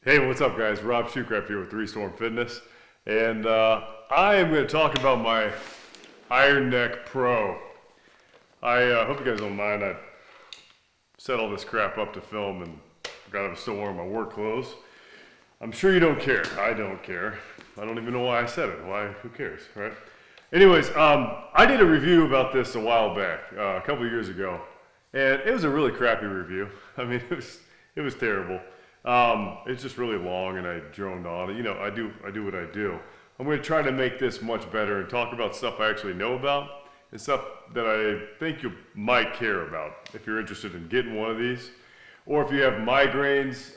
Hey, what's up, guys? Rob Shoecraft here with Three Storm Fitness, and I am going to talk about my Iron Neck Pro. I hope you guys don't mind. I set all this crap up to film, and forgot I was still wearing my work clothes. I'm sure you don't care. I don't care. I don't even know why I said it. Why? Who cares, right? Anyways, I did a review about this a while back, a couple of years ago, and it was a really crappy review. I mean, it was terrible. It's just really long, and I droned on. You know, I do what I do. I'm going to try to make this much better and talk about stuff I actually know about and stuff that I think you might care about if you're interested in getting one of these, or if you have migraines,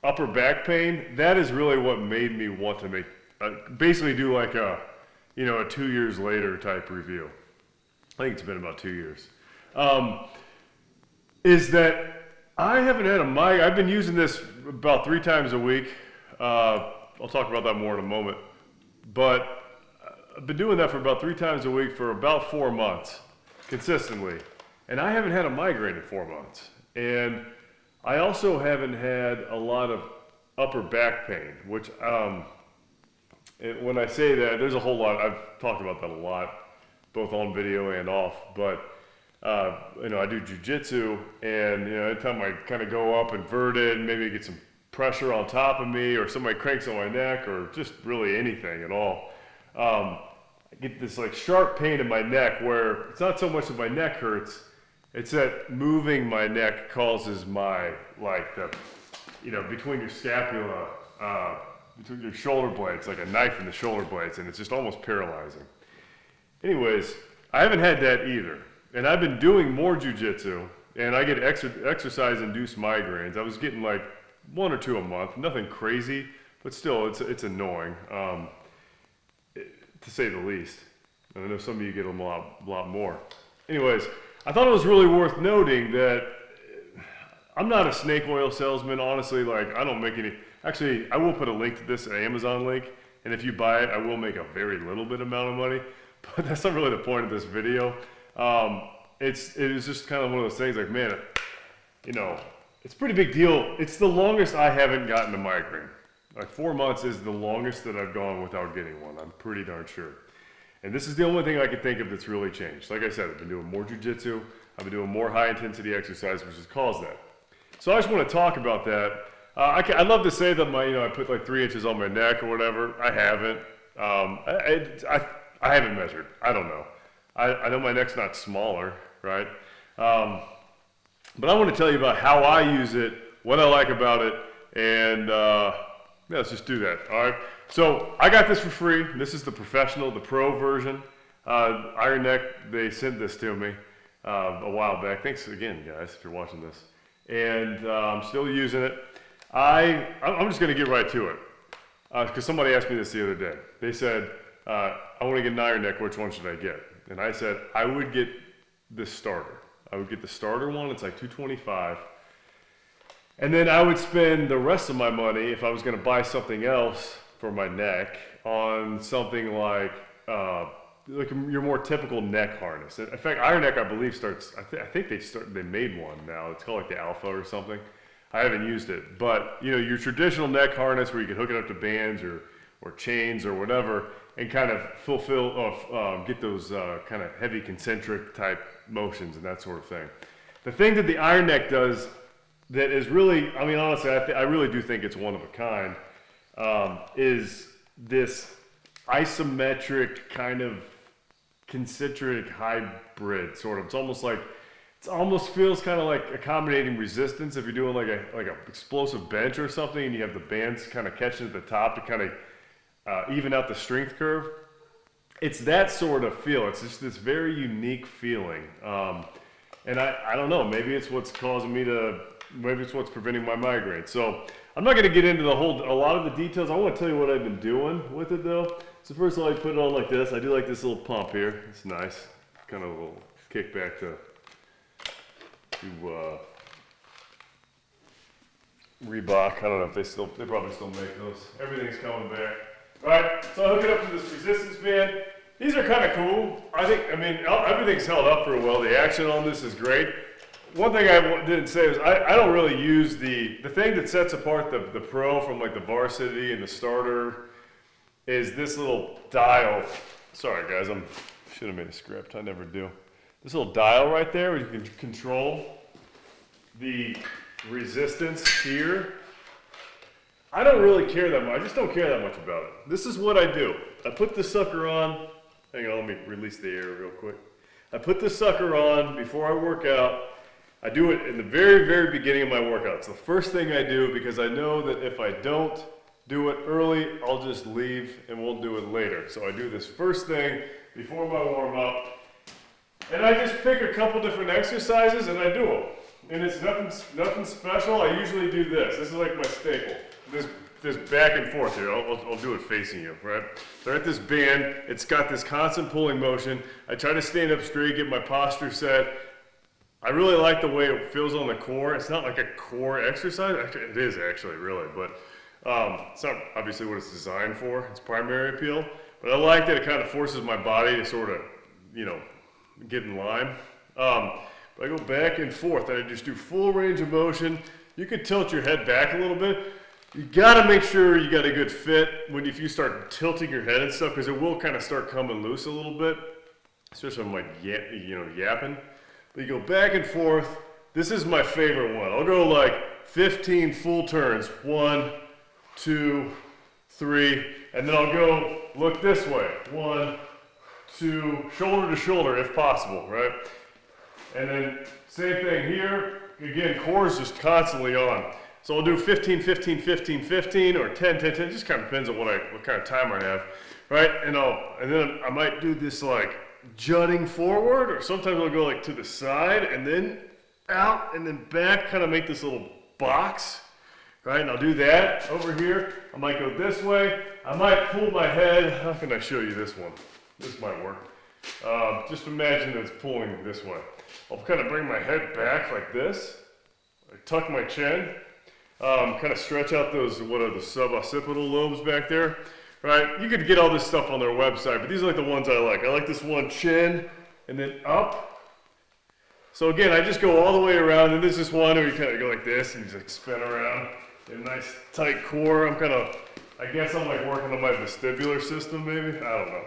upper back pain. That is really what made me want to make basically do like a 2 years later type review. I think it's been about 2 years. Is that I haven't had a mic. I've been using this about 3 times a week. I'll talk about that more in a moment. But I've been doing that for about 3 times a week for about 4 months, consistently. And I haven't had a migraine in 4 months. And I also haven't had a lot of upper back pain, which, when I say that, there's a whole lot. I've talked about that a lot, both on video and off. But I do jujitsu, and anytime I kind of go up inverted, maybe get some pressure on top of me, or somebody cranks on my neck, or just really anything at all, I get this like sharp pain in my neck where it's not so much that my neck hurts, it's that moving my neck causes my between your scapula, between your shoulder blades, like a knife in the shoulder blades, and it's just almost paralyzing. Anyways, I haven't had that either. And I've been doing more jujitsu, and I get exercise-induced migraines. I was getting like 1 or 2 a month, nothing crazy, but still, it's annoying, to say the least. And I know some of you get them a lot more. Anyways, I thought it was really worth noting that I'm not a snake oil salesman, honestly. Like, I don't make any. Actually, I will put a link to this, an Amazon link, and if you buy it, I will make a very little bit amount of money. But that's not really the point of this video. It was just kind of one of those things like, man, it's a pretty big deal. It's the longest I haven't gotten a migraine. Like 4 months is the longest that I've gone without getting one. I'm pretty darn sure. And this is the only thing I can think of that's really changed. Like I said, I've been doing more jujitsu. I've been doing more high intensity exercise, which has caused that. So I just want to talk about that. I'd love to say that I put like 3 inches on my neck or whatever. I haven't. I haven't measured. I don't know. I know my neck's not smaller, right? But I want to tell you about how I use it, what I like about it, and let's just do that, all right? So I got this for free. This is the professional, the pro version. Iron Neck, they sent this to me a while back. Thanks again, guys, if you're watching this. And I'm still using it. I'm just going to get right to it, because somebody asked me this the other day. They said, I want to get an Iron Neck, which one should I get? And I said, I would get the starter. I would get the starter one. It's like $225. And then I would spend the rest of my money, if I was going to buy something else for my neck, on something like your more typical neck harness. In fact, Iron Neck, I believe, starts, I think they made one now. It's called like the Alpha or something. I haven't used it. But, your traditional neck harness where you can hook it up to bands or chains or whatever, and kind of get those kind of heavy concentric type motions and that sort of thing. The thing that the Iron Neck does that is really, honestly, I really do think it's one of a kind, is this isometric kind of concentric hybrid sort of. It almost feels kind of like accommodating resistance if you're doing like a explosive bench or something, and you have the bands kind of catching at the top to kind of even out the strength curve. It's that sort of feel. It's just this very unique feeling. And I don't know, maybe it's what's maybe it's what's preventing my migraine. So I'm not going to get into a lot of the details. I want to tell you what I've been doing with it though. So first of all, I put it on like this. I do like this little pump here. It's nice. Kind of a little kickback to Reebok. I don't know if they probably still make those. Everything's coming back. Alright, so I hook it up to this resistance band. These are kind of cool. Everything's held up real well. The action on this is great. one thing I didn't say is I don't really use the thing that sets apart the Pro from like the Varsity and the Starter is this little dial. Sorry guys, should have made a script. I never do. This little dial right there where you can control the resistance here. I don't really care that much. I just don't care that much about it. This is what I do. I put this sucker on. Hang on, let me release the air real quick. I put this sucker on before I work out. I do it in the very, very beginning of my workout. It's the first thing I do because I know that if I don't do it early, I'll just leave and we'll do it later. So I do this first thing before my warm up. And I just pick a couple different exercises and I do them. And it's nothing special. I usually do this. This is like my staple. This back and forth here. I'll do it facing you, right? So at this band, it's got this constant pulling motion. I try to stand up straight, get my posture set. I really like the way it feels on the core. It's not like a core exercise. Actually, it is actually really, but it's not obviously what it's designed for. It's primary appeal. But I like that it kind of forces my body to sort of, get in line. But I go back and forth and I just do full range of motion. You can tilt your head back a little bit. You gotta make sure you got a good fit if you start tilting your head and stuff, because it will kind of start coming loose a little bit, especially when I'm like yapping. But you go back and forth. This is my favorite one. I'll go like 15 full turns. 1, 2, 3, and then I'll go look this way. 1, 2, shoulder to shoulder if possible, right? And then same thing here. Again, core is just constantly on. So I'll do 15, 15, 15, 15, or 10, 10, 10. It just kind of depends on what kind of time I have, right? And then I might do this like jutting forward, or sometimes I'll go like to the side and then out and then back, kind of make this little box, right? And I'll do that over here. I might go this way. I might pull my head. How can I show you this one? This might work. Just imagine that it's pulling this way. I'll kind of bring my head back like this. I tuck my chin. Kind of stretch out those, what are the suboccipital lobes back there, right? You could get all this stuff on their website, but these are like the ones I like. I like this one, chin, and then up. So again, I just go all the way around, and there's this one where you kind of go like this, and you just like spin around. A nice tight core. I guess I'm like working on my vestibular system maybe, I don't know.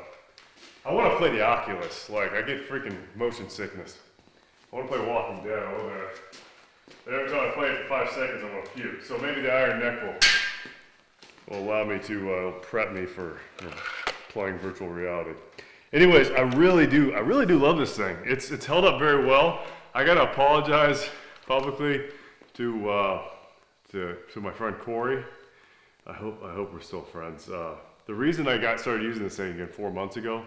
I want to play the Oculus, like I get freaking motion sickness. I want to play Walking Dead over there. But every time I play it for 5 seconds, I'm going to puke. So maybe the iron neck will allow me to prep me for playing virtual reality. Anyways, I really do love this thing. It's held up very well. I got to apologize publicly to my friend Corey. I hope we're still friends. The reason I started using this thing again 4 months ago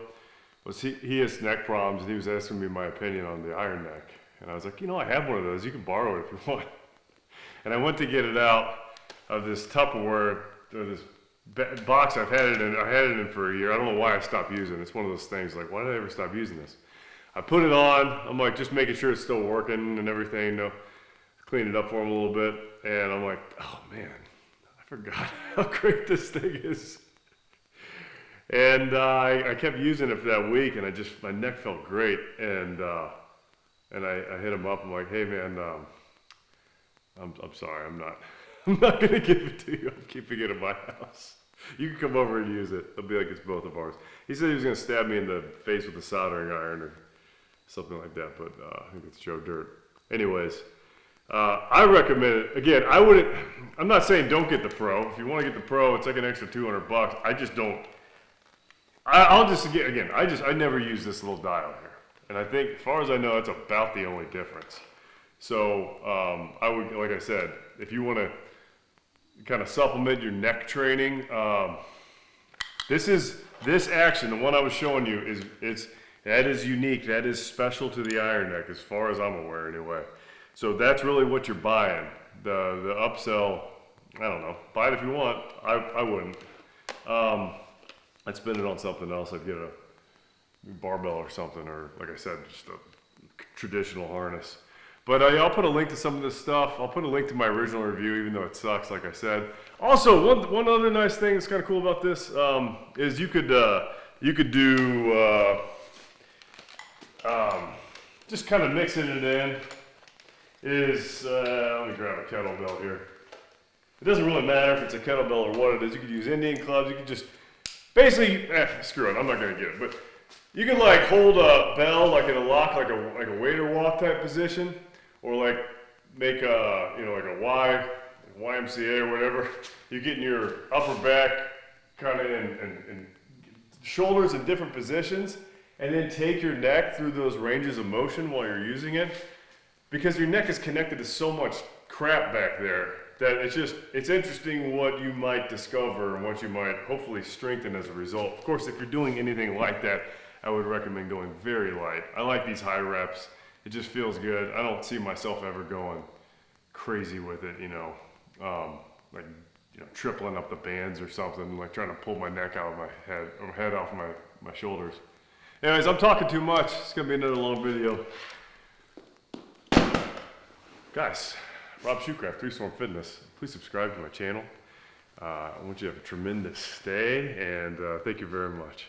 was he has neck problems, and he was asking me my opinion on the iron neck. And I was like, I have one of those. You can borrow it if you want. And I went to get it out of this Tupperware, or this box I've had it in. I had it in for a year. I don't know why I stopped using it. It's one of those things like, why did I ever stop using this? I put it on. I'm like, just making sure it's still working and everything. Clean it up for him a little bit. And I'm like, oh man, I forgot how great this thing is. And I kept using it for that week, and my neck felt great. And I hit him up. I'm like, hey man, I'm sorry, I'm not gonna give it to you. I'm keeping it in my house. You can come over and use it. It'll be like it's both of ours. He said he was gonna stab me in the face with a soldering iron or something like that, but I think it's Joe Dirt. Anyways, I recommend it. Again, I'm not saying don't get the Pro. If you want to get the Pro, it's like an extra $200. I just don't. I never use this little dial here. And I think, as far as I know, that's about the only difference. So I would, like I said, if you want to kind of supplement your neck training, this action, the one I was showing you, that is unique. That is special to the iron neck, as far as I'm aware, anyway. So that's really what you're buying. The upsell, I don't know. Buy it if you want. I wouldn't. I'd spend it on something else. I'd get a barbell or something, or like I said, just a traditional harness. But I'll put a link to some of this stuff. I'll put a link to my original review, even though it sucks, like I said. Also, one other nice thing that's kind of cool about this is you could do just kind of mixing it in. is, let me grab a kettlebell here. It doesn't really matter if it's a kettlebell or what it is. You could use Indian clubs. You could just basically, screw it. I'm not gonna get it, but you can like hold a bell like in a lock, like a waiter walk type position, or like make a like a YMCA or whatever. You're getting your upper back kind of in shoulders in different positions, and then take your neck through those ranges of motion while you're using it, because your neck is connected to so much crap back there that it's interesting what you might discover and what you might hopefully strengthen as a result. Of course, if you're doing anything like that, I would recommend going very light. I like these high reps. It just feels good. I don't see myself ever going crazy with it, like tripling up the bands or something, like trying to pull my neck out of my head, or head off my shoulders. Anyways, I'm talking too much. It's gonna be another long video. Guys, Rob Shoecraft, 3 Storm Fitness. Please subscribe to my channel. I want you to have a tremendous day, and thank you very much.